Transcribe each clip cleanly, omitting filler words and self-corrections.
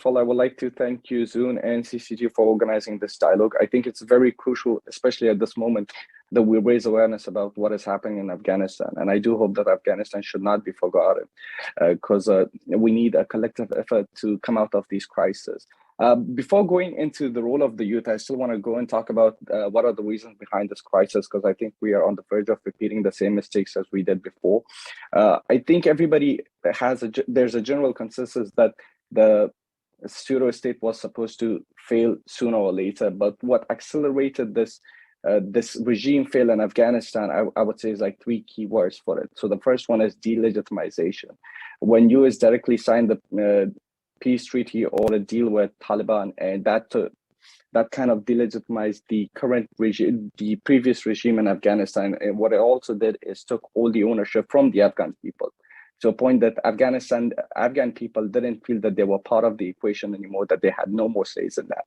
of all, I would like to thank you, Zune and CCG, for organizing this dialogue. I think it's very crucial, especially at this moment, that we raise awareness about what is happening in Afghanistan. And I do hope that Afghanistan should not be forgotten, because we need a collective effort to come out of these crises. Before going into the role of the youth, I still want to go and talk about what are the reasons behind this crisis, because I think we are on the verge of repeating the same mistakes as we did before. I think everybody there's a general consensus that the pseudo state was supposed to fail sooner or later, but what accelerated this regime fail in Afghanistan, I would say, is like three key words for it. So the first one is delegitimization. When US directly signed the peace treaty or a deal with Taliban, and that kind of delegitimized the current regime, the previous regime in Afghanistan. And what it also did is took all the ownership from the Afghan people, to a point that Afghan people didn't feel that they were part of the equation anymore, that they had no more says in that.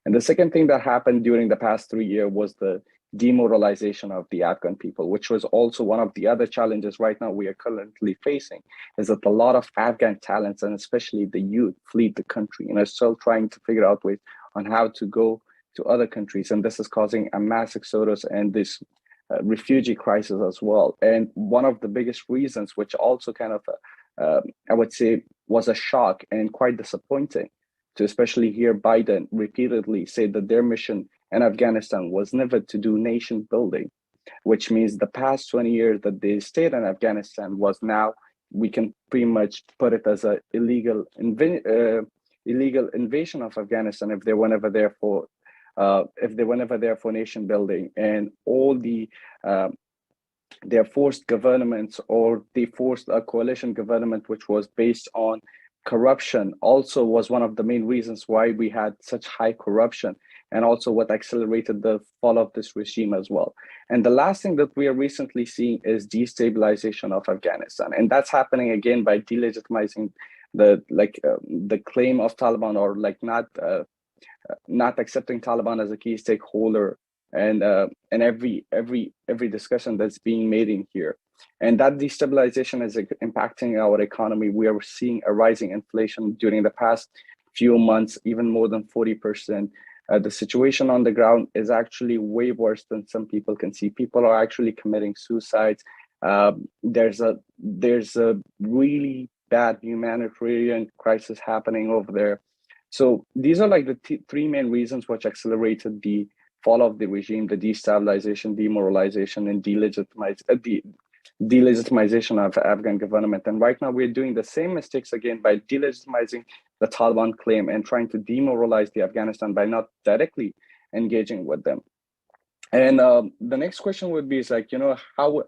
And the second thing that happened during the past 3 years was the demoralization of the Afghan people, which was also one of the other challenges right now we are currently facing, is that a lot of Afghan talents, and especially the youth, flee the country and are still trying to figure out ways on how to go to other countries. And this is causing a mass exodus and this refugee crisis as well. And one of the biggest reasons, which also kind of, I would say, was a shock and quite disappointing, to especially hear Biden repeatedly say that their mission in Afghanistan was never to do nation building, which means the past 20 years that they stayed in Afghanistan was now, we can pretty much put it as an illegal invasion of Afghanistan if they were never there for nation building. And all their forced governments, or they forced a coalition government which was based on corruption, also was one of the main reasons why we had such high corruption, and also what accelerated the fall of this regime as well. And the last thing that we are recently seeing is destabilization of Afghanistan, and that's happening again by delegitimizing the claim of Taliban, or not accepting Taliban as a key stakeholder, and every discussion that's being made in here. And that destabilization is impacting our economy. We are seeing a rising inflation during the past few months, even more than 40%. The situation on the ground is actually way worse than some people can see. People are actually committing suicides. There's a really bad humanitarian crisis happening over there. So these are like the three main reasons which accelerated the fall of the regime: the destabilization, demoralization, and delegitimization of Afghan government. And right now we're doing the same mistakes again by delegitimizing the Taliban claim and trying to demoralize the Afghanistan by not directly engaging with them. And the next question would be, is like, how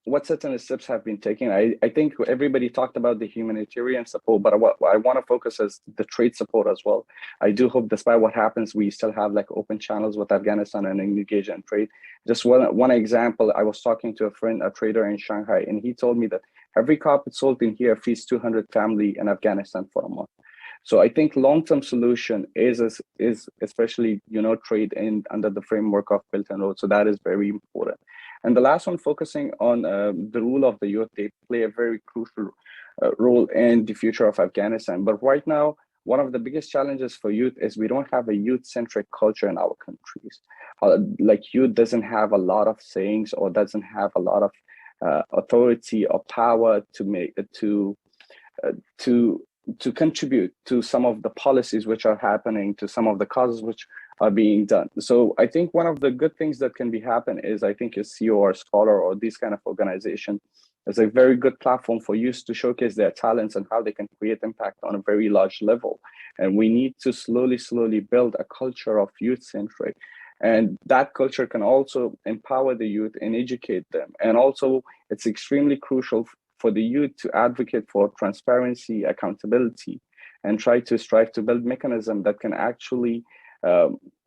what certain steps have been taken. I think everybody talked about the humanitarian support, but what I want to focus is the trade support as well. I do hope, despite what happens, we still have like open channels with Afghanistan and engage in trade. Just one example, I was talking to a friend, a trader in Shanghai, and he told me that every carpet sold in here feeds 200 family in Afghanistan for a month. So I think long-term solution is especially, trade under the framework of Belt and Road. So that is very important. And the last one, focusing on the role of the youth. They play a very crucial role in the future of Afghanistan. But right now, one of the biggest challenges for youth is we don't have a youth-centric culture in our countries. Like, youth doesn't have a lot of sayings, or doesn't have a lot of authority or power to contribute to some of the policies which are happening, to some of the causes which are being done. So I think one of the good things that can be happen is, I think, a CEO or Scholar or this kind of organization is a very good platform for youth to showcase their talents and how they can create impact on a very large level. And we need to slowly build a culture of youth-centric. And that culture can also empower the youth and educate them. And also, it's extremely crucial for the youth to advocate for transparency, accountability, and strive to build mechanisms that can actually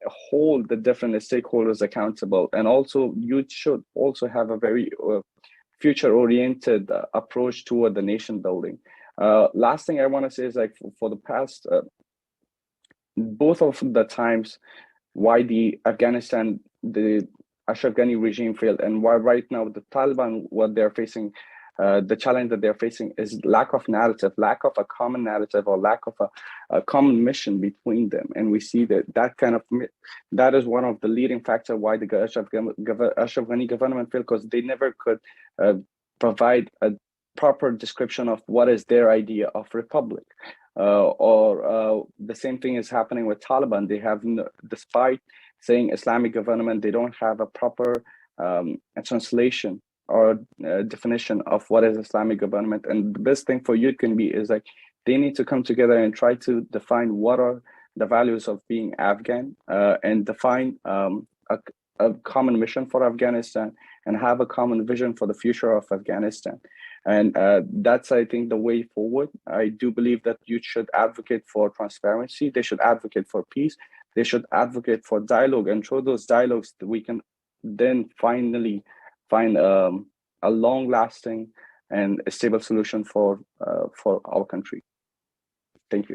hold the different stakeholders accountable. And also, youth should also have a very future-oriented approach toward the nation building. Last thing I want to say is, like, for the past, both of the times why the Ashraf Ghani regime failed, and why right now the Taliban, what they're facing the challenge that they're facing is lack of narrative, lack of a common narrative, or lack of a common mission between them. And we see that is one of the leading factor why the Ashraf Ghani government failed, because they never could provide a proper description of what is their idea of republic. Or the same thing is happening with Taliban. They have, despite saying Islamic government, they don't have a proper a translation or definition of what is Islamic government. And the best thing for youth can be is like they need to come together and try to define what are the values of being Afghan, and define a common mission for Afghanistan, and have a common vision for the future of Afghanistan. And that's, I think, the way forward. I do believe that youth should advocate for transparency. They should advocate for peace. They should advocate for dialogue. And through those dialogues, we can then finally find a long-lasting and a stable solution for our country.